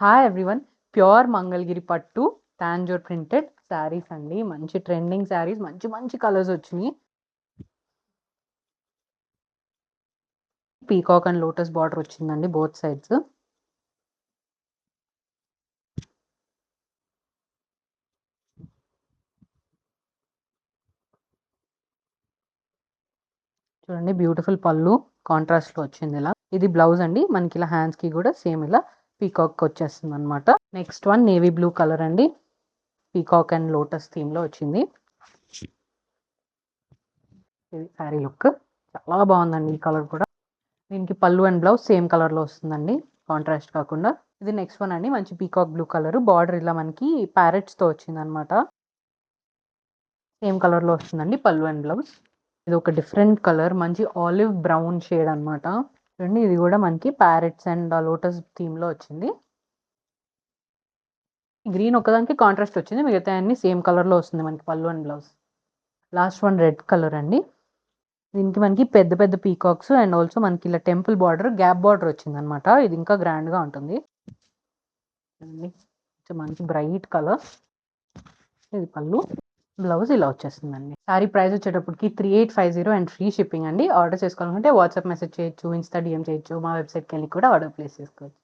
Hi everyone. Pure Mangalagiri పట్టు Tanjore printed saris అండి. మంచి ట్రెండింగ్ శారీస్, మంచి మంచి కలర్స్ వచ్చినాయి. పీకాక్ అండ్ లోటస్ బార్డర్ వచ్చిందండి బోత్ సైడ్స్. చూడండి, బ్యూటిఫుల్ పళ్ళు కాంట్రాస్ట్ లో వచ్చింది. ఇలా ఇది బ్లౌజ్ అండి. మనకి ఇలా హ్యాండ్స్ కి కూడా సేమ్ ఇలా పీకాక్ వచ్చేస్తుంది అనమాట. Next one navy blue colour అండి. పీకాక్ అండ్ లోటస్ థీమ్ లో వచ్చింది. ఇది శారీ లుక్ చాలా బాగుందండి. ఈ కలర్ కూడా దీనికి పళ్ళు అండ్ బ్లౌజ్ సేమ్ కలర్ లో వస్తుందండి, కాంట్రాస్ట్ కాకుండా. ఇది నెక్స్ట్ వన్ అండి. మంచి పీకాక్ బ్లూ కలర్, బార్డర్ ఇలా మనకి ప్యారెట్స్ తో వచ్చింది అనమాట. సేమ్ కలర్ లో వస్తుందండి పళ్ళు అండ్ బ్లౌజ్. ఇది ఒక డిఫరెంట్ కలర్, మంచి ఆలివ్ బ్రౌన్ షేడ్ అనమాట. చూడండి, ఇది కూడా మనకి ప్యారెట్స్ అండ్ లోటస్ థీమ్ లో వచ్చింది. గ్రీన్ ఒకదానికి కాంట్రాస్ట్ వచ్చింది, మిగతా అన్ని సేమ్ కలర్ లో వస్తుంది మనకి పళ్ళు and blouse. Last one red colour అండి. దీనికి మనకి పెద్ద పెద్ద పీకాక్స్ అండ్ ఆల్సో మనకి ఇలా టెంపుల్ బార్డర్, గ్యాప్ బార్డర్ వచ్చింది అనమాట. ఇది ఇంకా గ్రాండ్ గా ఉంటుంది. మంచి బ్రైట్ కలర్. ఇది పళ్ళు, బ్లౌజ్ ఇలా వచ్చేస్తుందండి. సారీ ప్రైస్ వచ్చేటప్పటికి 3850 అండ్ ఫ్రీ షిప్పింగ్ అండి. ఆర్డర్ చేసుకోవాలంటే వాట్సాప్ మెసేజ్ చేయొచ్చు, ఇన్స్టా డిఎం చేయొచ్చు, మా వెబ్సైట్కి వెళ్ళి కూడా ఆర్డర్ ప్లేస్ చేసుకోవచ్చు.